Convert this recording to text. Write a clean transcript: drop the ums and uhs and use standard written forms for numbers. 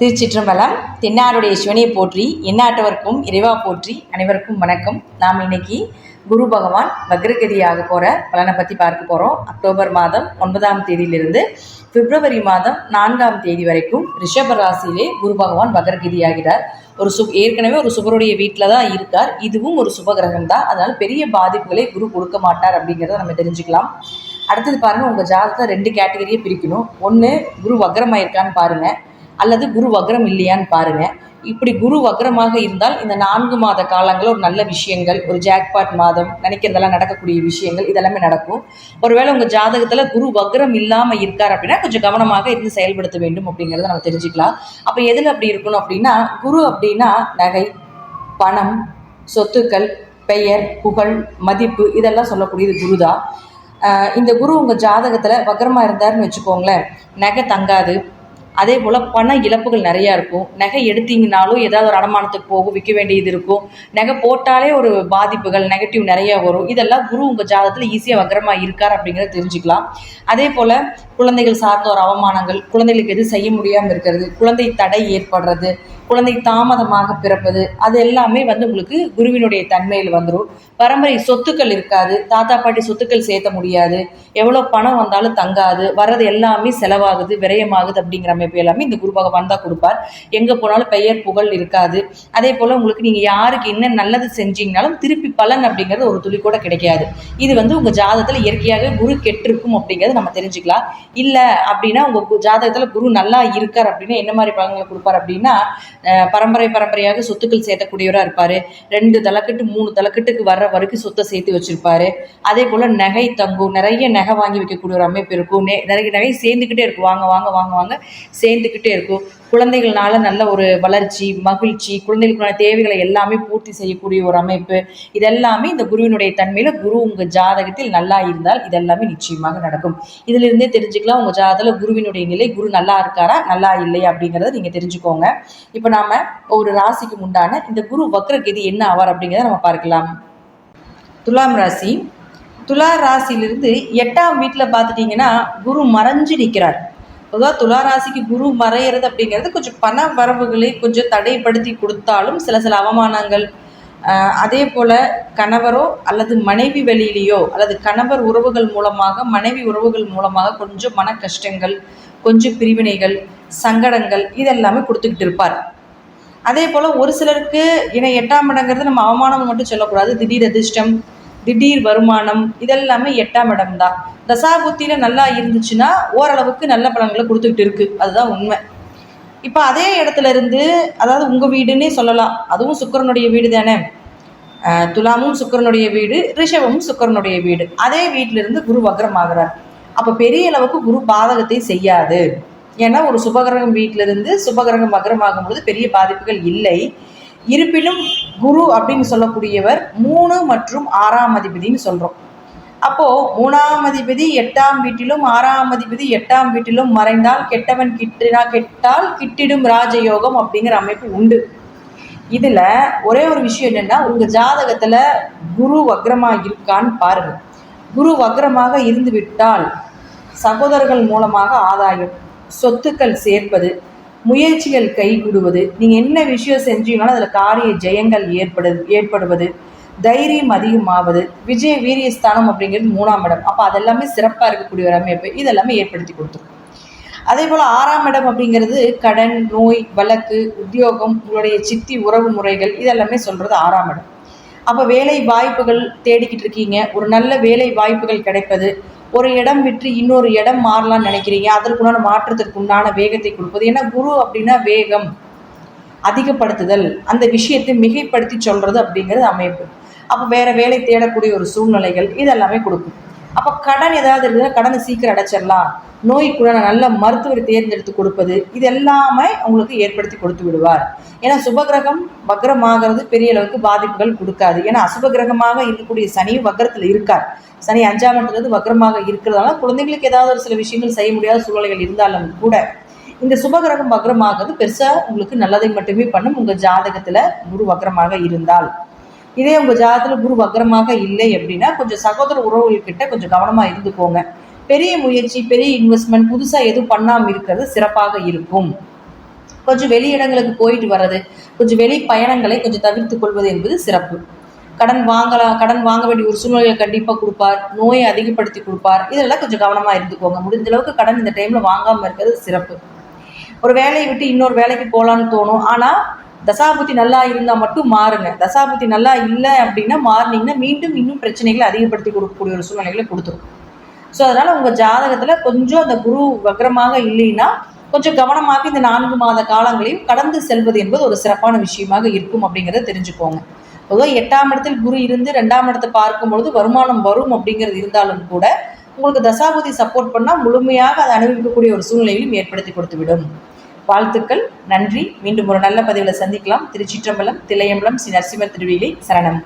திருச்சிற்றம்பலம். தென்னாருடைய சிவனையை போற்றி, எந்நாட்டவர்க்கும் இறைவா போற்றி. அனைவருக்கும் வணக்கம். நாம் இன்னைக்கு குரு பகவான் வக்ரகதியாக போகிற பலனை பற்றி பார்க்க போகிறோம். அக்டோபர் மாதம் 9ஆம் தேதியிலிருந்து பிப்ரவரி மாதம் 4ஆம் தேதி வரைக்கும் ரிஷப ராசியிலே குரு பகவான் வக்ரகதியாகிறார். ஏற்கனவே ஒரு சுபருடைய வீட்டில் தான் இருக்கார். இதுவும் ஒரு சுபகிரகம் தான். அதனால் பெரிய பாதிப்புகளை குரு கொடுக்க மாட்டார் அப்படிங்கிறத நம்ம தெரிஞ்சுக்கலாம். அடுத்தது பாருங்கள், உங்கள் ஜாதகத்தை 2 கேட்டகரியை பிரிக்கணும். ஒன்று, குரு வக்ரமாயிருக்கான்னு பாருங்கள், அல்லது குரு வக்ரம் இல்லையான்னு பாருங்கள். இப்படி குரு வக்ரமாக இருந்தால் இந்த 4 மாத காலங்களில் ஒரு நல்ல விஷயங்கள், ஒரு ஜாக்பாட் மாதம், நினைக்கிறதெல்லாம் நடக்கக்கூடிய விஷயங்கள் இதெல்லாமே நடக்கும். ஒருவேளை உங்கள் ஜாதகத்தில் குரு வக்ரம் இல்லாமல் இருக்கார் அப்படின்னா கொஞ்சம் கவனமாக இருந்து செயல்படுத்த வேண்டும் அப்படிங்கிறத நம்ம தெரிஞ்சுக்கலாம். அப்போ எதில் அப்படி இருக்கணும் அப்படின்னா, குரு அப்படின்னா நகை, பணம், சொத்துக்கள், பெயர், புகழ், மதிப்பு இதெல்லாம் சொல்லக்கூடியது குரு தான். இந்த குரு உங்கள் ஜாதகத்தில் வக்ரமாக இருந்தாருன்னு வச்சுக்கோங்களேன், நகை தங்காது. அதே போல் பண இழப்புகள் நிறையா இருக்கும். நகை எடுத்தீங்கனாலும் ஏதாவது ஒரு அடமானத்துக்கு போகும், விற்க வேண்டியது இருக்கும். நகை போட்டாலே ஒரு பாதிப்புகள், நெகட்டிவ் நிறையா வரும். இதெல்லாம் குரு உங்கள் ஜாதகத்தில் ஈஸியாக வக்ரமாக இருக்கார் அப்படிங்கிறத தெரிஞ்சுக்கலாம். அதே போல் குழந்தைகள் சார்ந்த ஒரு அவமானங்கள், குழந்தைகளுக்கு எது செய்ய முடியாமல் இருக்கிறது, குழந்தை தடை ஏற்படுறது, குழந்தை தாமதமாக பிறப்பது, அது எல்லாமே உங்களுக்கு குருவினுடைய தன்மையில் வந்துடும். பரம்பரை சொத்துக்கள் இருக்காது, தாத்தா பாட்டி சொத்துக்கள் சேர்த்த முடியாது, எவ்வளோ பணம் வந்தாலும் தங்காது, வர்றது எல்லாமே செலவாகுது, விரயமாகுது அப்படிங்கிற அமைப்பு எல்லாமே இந்த குரு பகவான் தான் கொடுப்பார். எங்கே போனாலும் பெயர் புகழ் இருக்காது. அதே போல் உங்களுக்கு நீங்கள் யாருக்கு என்ன நல்லது செஞ்சீங்கனாலும் திருப்பி பலன் அப்படிங்கிறது ஒரு துளி கூட கிடைக்காது. இது உங்கள் ஜாதகத்தில் இயற்கையாகவே குரு கெட்டிருக்கும் அப்படிங்கிறது நம்ம தெரிஞ்சுக்கலாம். இல்லை அப்படின்னா உங்கள் ஜாதகத்தில் குரு நல்லா இருக்கார் அப்படின்னா என்ன மாதிரி பலன்களை கொடுப்பார் அப்படின்னா, பரம்பரையாக சொத்துக்கள் சேர்த்தக்கூடியவராக இருப்பார். 2 தலைக்கட்டு 3 தலைக்கட்டுக்கு வர்ற வரைக்கும் சொத்தை சேர்த்து வச்சிருப்பாரு. அதே போல் நகை தங்கும், நிறைய நகை வாங்கி வைக்கக்கூடிய ஒரு அமைப்பு இருக்கும். நிறைய நகை சேர்ந்துக்கிட்டே இருக்கும், வாங்க வாங்க வாங்க வாங்க சேர்ந்துக்கிட்டே இருக்கும். குழந்தைகள்னால நல்ல ஒரு வளர்ச்சி, மகிழ்ச்சி, குழந்தைகளுக்கான தேவைகளை எல்லாமே பூர்த்தி செய்யக்கூடிய ஒரு அமைப்பு. இதெல்லாமே இந்த குருவினுடைய தன்மையில் குரு உங்கள் ஜாதகத்தில் நல்லா இருந்தால் இதெல்லாமே நிச்சயமாக நடக்கும். இதிலிருந்தே தெரிஞ்சுக்கலாம் உங்கள் ஜாதகத்தில் குருவினுடைய நிலை, குரு நல்லா இருக்காரா நல்லா இல்லையா அப்படிங்கிறத நீங்கள் தெரிஞ்சுக்கோங்க. இப்போ நாம ஒரு ராசிக்கு உண்டான இந்த குரு வக்ரகதி என்ன ஆவார் அப்படிங்கிறத நம்ம பார்க்கலாம். துலாம் ராசி. துலா ராசியிலிருந்து 8ஆம் வீட்டில் பார்த்துட்டிங்கன்னா குரு மறைஞ்சு நிற்கிறார். பொதுவாக துலா ராசிக்கு குரு மறையிறது அப்படிங்கிறது கொஞ்சம் பண வரவுகளை கொஞ்சம் தடைப்படுத்தி கொடுத்தாலும் சில அவமானங்கள், அதே போல் கணவரோ அல்லது மனைவி வழியிலேயோ அல்லது கணவர் உறவுகள் மூலமாக மனைவி உறவுகள் மூலமாக கொஞ்சம் மன கஷ்டங்கள், கொஞ்சம் பிரிவினைகள், சங்கடங்கள் இதெல்லாமே கொடுத்துக்கிட்டு இருப்பார். அதே போல் ஒரு சிலருக்கு 8ஆம் இடங்கிறது நம்ம அவமானம் மட்டும் சொல்லக்கூடாது. திடீர் அதிர்ஷ்டம், திடீர் வருமானம் இதெல்லாமே 8ஆம் இடம் தான். தசாபுத்தியில் நல்லா இருந்துச்சுன்னா ஓரளவுக்கு நல்ல பலன்களை கொடுத்துக்கிட்டு இருக்குது, அதுதான் உண்மை. இப்போ அதே இடத்துல இருந்து, அதாவது உங்கள் வீடுன்னே சொல்லலாம், அதுவும் சுக்கிரனுடைய வீடு தானே. துலாமும் சுக்கிரனுடைய வீடு, ரிஷபமும் சுக்கிரனுடைய வீடு. அதே வீட்டிலிருந்து குரு வக்ரமாகிறார். அப்போ பெரிய அளவுக்கு குரு பாதகத்தை செய்யாது. ஏன்னா ஒரு சுபகிரகம் வீட்டிலிருந்து சுபகிரகம் வக்ரமாகும் பொழுது பெரிய பாதிப்புகள் இல்லை. இருப்பினும் குரு அப்படின்னு சொல்லக்கூடியவர் 3 மற்றும் 6ஆம் அதிபதினு சொல்கிறோம். அப்போது 3ஆம் அதிபதி 8ஆம் வீட்டிலும் 6ஆம் அதிபதி 8ஆம் வீட்டிலும் மறைந்தால் கெட்டவன் கெட்டால் கிட்டிடும் ராஜயோகம் அப்படிங்கிற அமைப்பு உண்டு. இதில் ஒரே ஒரு விஷயம் என்னென்னா, உங்கள் ஜாதகத்தில் குரு வக்ரமாக இருக்கான்னு பாருங்கள். குரு வக்ரமாக இருந்து விட்டால் சகோதரர்கள் மூலமாக ஆதாயம், சொத்துக்கள் சேர்ப்பது, முயற்சிகள் கைகூடுவது, நீங்கள் என்ன விஷயம் செஞ்சீங்கனாலும் அதில் காரிய ஜெயங்கள் ஏற்படுவது, தைரியம் அதிகமாவது, விஜய வீரியஸ்தானம் அப்படிங்கிறது 3ஆம் இடம். அப்போ அதெல்லாமே சிறப்பாக இருக்கக்கூடிய ஒரு அமைப்பு இதெல்லாமே ஏற்படுத்தி கொடுத்துரும். அதே போல் 6ஆம் இடம் அப்படிங்கிறது கடன், நோய், வழக்கு, உத்தியோகம், உங்களுடைய சித்தி உறவு முறைகள் இதெல்லாமே சொல்கிறது 6ஆம் இடம். அப்போ வேலை வாய்ப்புகள் தேடிக்கிட்டு இருக்கீங்க, ஒரு நல்ல வேலை வாய்ப்புகள் கிடைப்பது, ஒரு இடம் விட்டு இன்னொரு இடம் மாறலாம்னு நினைக்கிறீங்க, அதற்குண்டான மாற்றத்திற்கு உண்டான வேகத்தை கொடுப்பது. ஏன்னா குரு அப்படின்னா வேகம், அதிகப்படுத்துதல், அந்த விஷயத்தை மிகைப்படுத்தி சொல்கிறது அப்படிங்கிறது அமைப்பு. அப்போ வேறு வேலை தேடக்கூடிய ஒரு சூழ்நிலைகள் இதெல்லாமே கொடுக்கும். அப்போ கடன் ஏதாவது இருக்குதுன்னா கடனை சீக்கிரம் அடைச்சிடலாம், நோய்க்குள்ள நல்ல மருத்துவரை தேர்ந்தெடுத்து கொடுப்பது, இது எல்லாமே உங்களுக்கு ஏற்படுத்தி கொடுத்து விடுவார். ஏன்னா சுபகிரகம் வக்ரமாகிறது பெரிய அளவுக்கு பாதிப்புகள் கொடுக்காது. ஏன்னா அசுபகிரகமாக இருக்கக்கூடிய சனி வக்ரத்தில் இருக்கார். சனி 5ஆம் இடத்துலேருந்து வக்ரமாக இருக்கிறதால குழந்தைங்களுக்கு ஏதாவது ஒரு சில விஷயங்கள் செய்ய முடியாத சூழ்நிலைகள் இருந்தாலும் கூட இந்த சுபகிரகம் வக்ரமாகிறது பெருசாக உங்களுக்கு நல்லதை மட்டுமே பண்ணும் உங்கள் ஜாதகத்தில் குரு வக்ரமாக இருந்தால். இதே உங்கள் ஜாதகத்தில் குரு வக்ரமாக இல்லை அப்படின்னா கொஞ்சம் சகோதர உறவுகள்கிட்ட கொஞ்சம் கவனமாக இருந்துக்கோங்க. பெரிய முயற்சி, பெரிய இன்வெஸ்ட்மெண்ட் புதுசாக எதுவும் பண்ணாமல் இருக்கிறது சிறப்பாக இருக்கும். கொஞ்சம் வெளி இடங்களுக்கு போயிட்டு வர்றது, கொஞ்சம் வெளி பயணங்களை கொஞ்சம் தவிர்த்து கொள்வது என்பது சிறப்பு. கடன் வாங்க வேண்டிய ஒரு சூழ்நிலையை கண்டிப்பாக கொடுப்பார், நோயை அதிகப்படுத்தி கொடுப்பார். இதெல்லாம் கொஞ்சம் கவனமாக இருந்துக்கோங்க. முடிஞ்ச அளவுக்கு கடன் இந்த டைமில் வாங்காமல் இருக்கிறது சிறப்பு. ஒரு வேலையை விட்டு இன்னொரு வேலைக்கு போகலான்னு தோணும். ஆனால் தசாபுத்தி நல்லா இருந்தால் மட்டும் மாறுங்க. தசாபுத்தி நல்லா இல்லை அப்படின்னா மாறினீங்கன்னா மீண்டும் இன்னும் பிரச்சனைகளை அதிகப்படுத்தி கொடுக்கக்கூடிய ஒரு சூழ்நிலைகளை கொடுத்துரும். ஸோ அதனால் உங்கள் ஜாதகத்தில் கொஞ்சம் அந்த குரு வக்ரமாக இல்லைன்னா கொஞ்சம் கவனமாக இந்த 4 மாத காலங்களையும் கடந்து செல்வது என்பது ஒரு சிறப்பான விஷயமாக இருக்கும் அப்படிங்கிறத தெரிஞ்சுக்கோங்க. பொதுவாக 8ஆம் இடத்தில் குரு இருந்து 2ஆம் இடத்தை பார்க்கும்பொழுது வருமானம் வரும் அப்படிங்கிறது இருந்தாலும் கூட உங்களுக்கு தசாபுதி சப்போர்ட் பண்ணால் முழுமையாக அதை அனுபவிக்கக்கூடிய ஒரு சூழ்நிலையிலும் ஏற்படுத்தி கொடுத்துவிடும். வாழ்த்துக்கள், நன்றி. மீண்டும் ஒரு நல்ல பதிவில் சந்திக்கலாம். திருச்சிற்றம்பலம், தில்லையம்பலம், ஸ்ரீ நரசிம்மர் திருவிலை சரணம்.